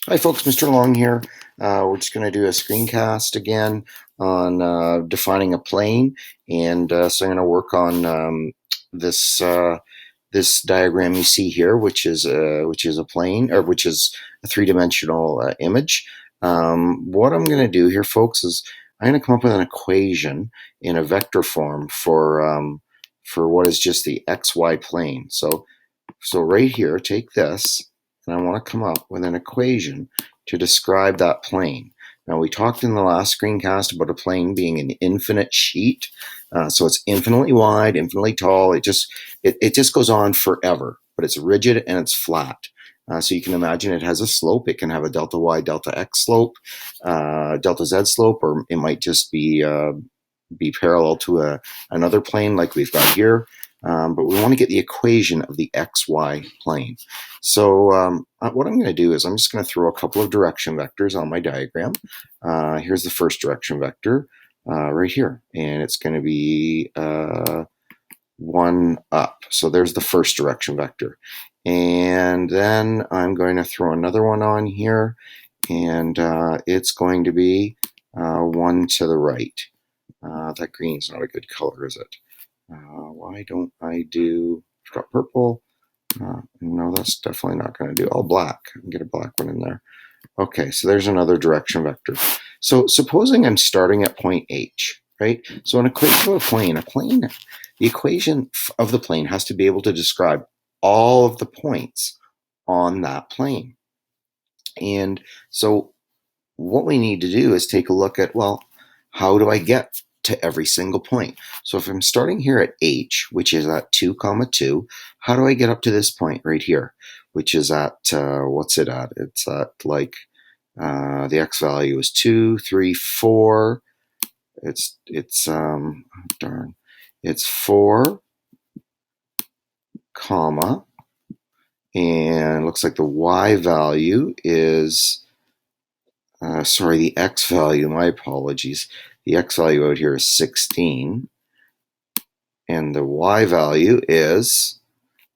Hi folks, Mr. Long here. We're just going to do a screencast again on defining a plane, and so I'm going to work on this this diagram you see here, which is a plane, or which is a three-dimensional image. What I'm going to do here, folks, is I'm going to come up with an equation in a vector form for what is just the xy plane. So right here, take this, and I want to come up with an equation to describe that plane. Now, we talked in the last screencast about a plane being an infinite sheet. So it's infinitely wide, infinitely tall. It just goes on forever, but it's rigid and it's flat. So you can imagine it has a slope. It can have a delta y, delta x slope, delta z slope, or it might just be parallel to another plane like we've got here. But we want to get the equation of the xy plane. So what I'm going to do is I'm just going to throw a couple of direction vectors on my diagram. Here's the first direction vector right here, and it's going to be 1 up. So there's the first direction vector. And then I'm going to throw another one on here, and it's going to be 1 to the right. That green's not a good color, is it? Why don't I do, I've got purple. No, that's definitely not going to do. Oh, black. I can get a black one in there. Okay, so there's another direction vector. So supposing I'm starting at point H, right? So an equation of a plane, the equation of the plane has to be able to describe all of the points on that plane. And so what we need to do is take a look at, well, how do I get to every single point? So if I'm starting here at H, which is at 2, 2, how do I get up to this point right here, which is at, what's it at? It's at like, the x value is 2, 3, 4. Darn. It's 4, comma, and looks like the y value is, sorry, the x value, my apologies. The x value out here is 16, and the y value is,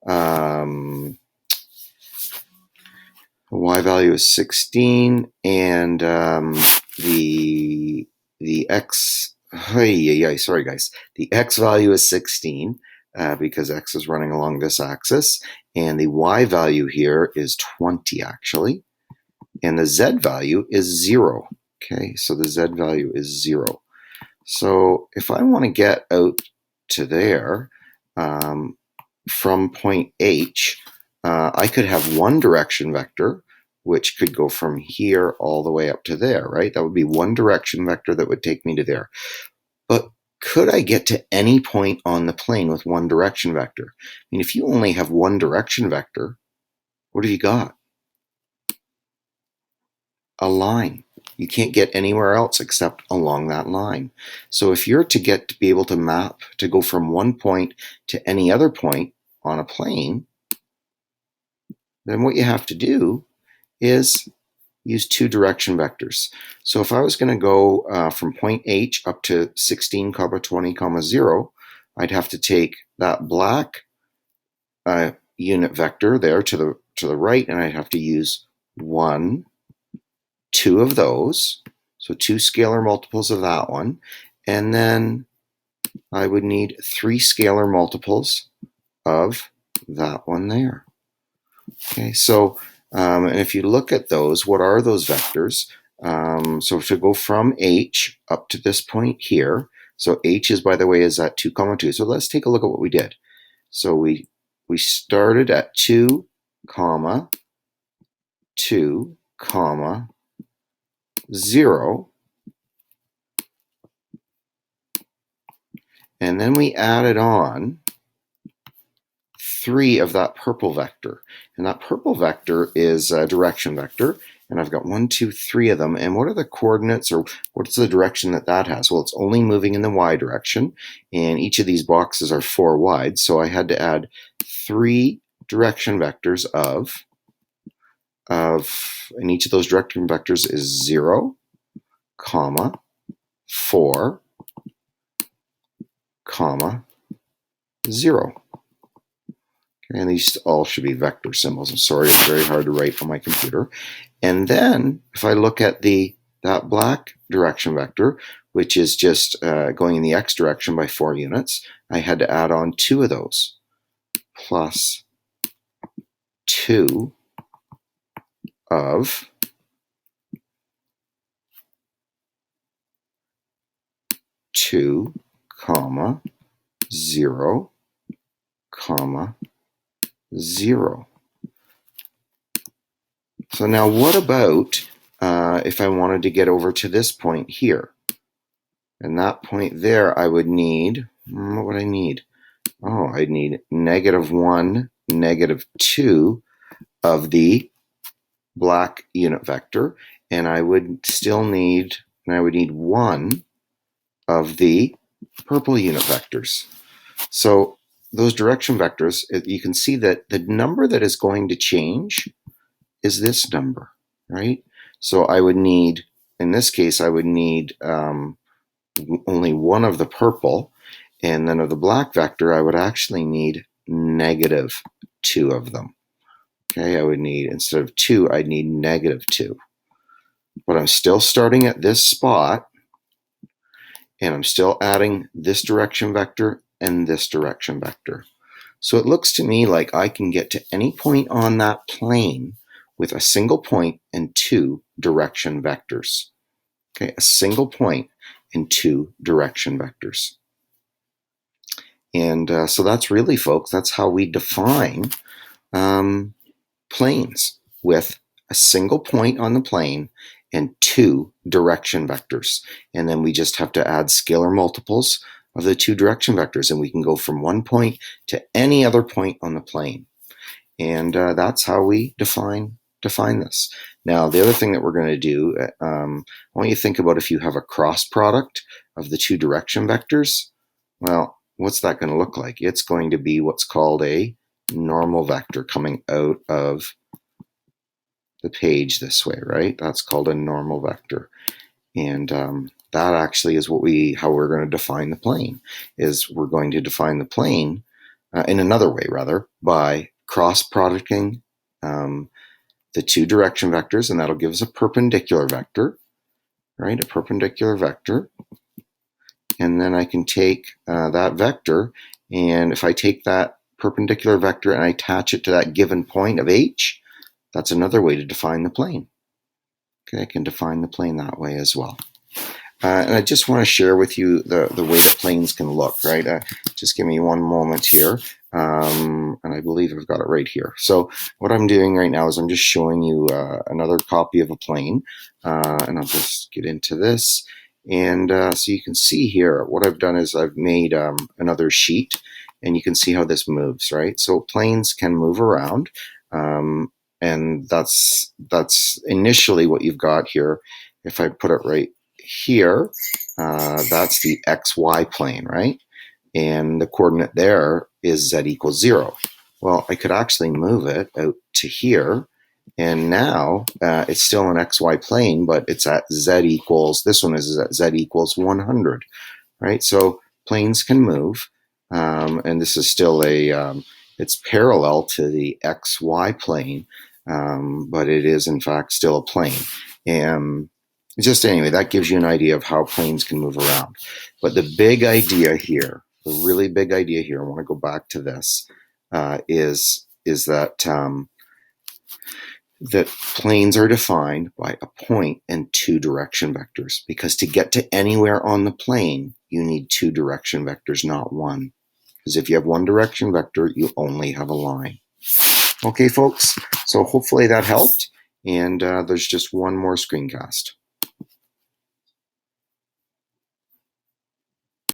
y value is 16, and the x, sorry guys, the x value is 16 because x is running along this axis, and the y value here is 20 actually, and the z value is 0. Okay, so the z value is 0. So if I want to get out to there from point H, I could have one direction vector, which could go from here all the way up to there, right? That would be one direction vector that would take me to there. But could I get to any point on the plane with one direction vector? I mean, if you only have one direction vector, what have you got? A line. You can't get anywhere else except along that line. So if you're to be able to map, to go from one point to any other point on a plane, then what you have to do is use two direction vectors. So if I was going to go from point H up to 16, 20, 0, I'd have to take that black unit vector there to the right, and I'd have to use 1, 2 of those, so 2 scalar multiples of that one, and then I would need 3 scalar multiples of that one there. Okay, so and if you look at those, what are those vectors? So to go from H up to this point here, so H is, by the way, is at 2, 2. So let's take a look at what we did. So we started at 2, 2, 0, and then we added on 3 of that purple vector, and that purple vector is a direction vector, and I've got 1, 2, 3 of them. And what are the coordinates, or what's the direction that has? Well, it's only moving in the y direction, and each of these boxes are 4 wide, so I had to add 3 direction vectors and each of those direction vectors is 0, 4, 0. And these all should be vector symbols. I'm sorry, it's very hard to write on my computer. And then if I look at that black direction vector, which is just going in the x direction by 4 units, I had to add on 2 of those, plus 2 of 2, 0, 0. So now what about if I wanted to get over to this point here? And that point there, I would need, what would I need? Oh, I'd need -1, -2 of the black unit vector, and I would need 1 of the purple unit vectors. So those direction vectors, you can see that the number that is going to change is this number, right? So I would need, in this case, I would need only 1 of the purple, and then of the black vector, I would actually need -2 of them. Okay, I would need, instead of 2, I'd need -2. But I'm still starting at this spot, and I'm still adding this direction vector and this direction vector. So it looks to me like I can get to any point on that plane with a single point and 2 direction vectors. Okay, a single point and 2 direction vectors. And so that's really, folks, that's how we define planes, with a single point on the plane and 2 direction vectors. And then we just have to add scalar multiples of the 2 direction vectors, and we can go from one point to any other point on the plane. And that's how we define this. Now, the other thing that we're going to do, I want you to think about if you have a cross product of the 2 direction vectors. Well, what's that going to look like? It's going to be what's called a normal vector coming out of the page this way, right? That's called a normal vector. And that actually is how we're going to define the plane, is we're going to define the plane in another way, rather, by cross-producting the 2 direction vectors, and that'll give us a perpendicular vector, right? A perpendicular vector. And then I can take that vector, and if I take that perpendicular vector and I attach it to that given point of h, that's another way to define the plane. Okay, I can define the plane that way as well. And I just want to share with you the way that planes can look, right? Just give me one moment here. And I believe I've got it right here. So what I'm doing right now is I'm just showing you another copy of a plane. And I'll just get into this. And so you can see here, what I've done is I've made another sheet, and you can see how this moves, right? So planes can move around. And that's initially what you've got here. If I put it right here, that's the XY plane, right? And the coordinate there is z = 0. Well, I could actually move it out to here, and now it's still an XY plane, but it's at z equals, this one is at z equals 100, right? So planes can move, and this is still it's parallel to the XY plane, but it is in fact still a plane. And just anyway, that gives you an idea of how planes can move around. But the big idea here, the really big idea here, I want to go back to this, is that that planes are defined by a point and 2 direction vectors, because to get to anywhere on the plane, you need 2 direction vectors, not 1. Because if you have 1 direction vector, you only have a line. Okay, folks, so hopefully that helped, and there's just one more screencast.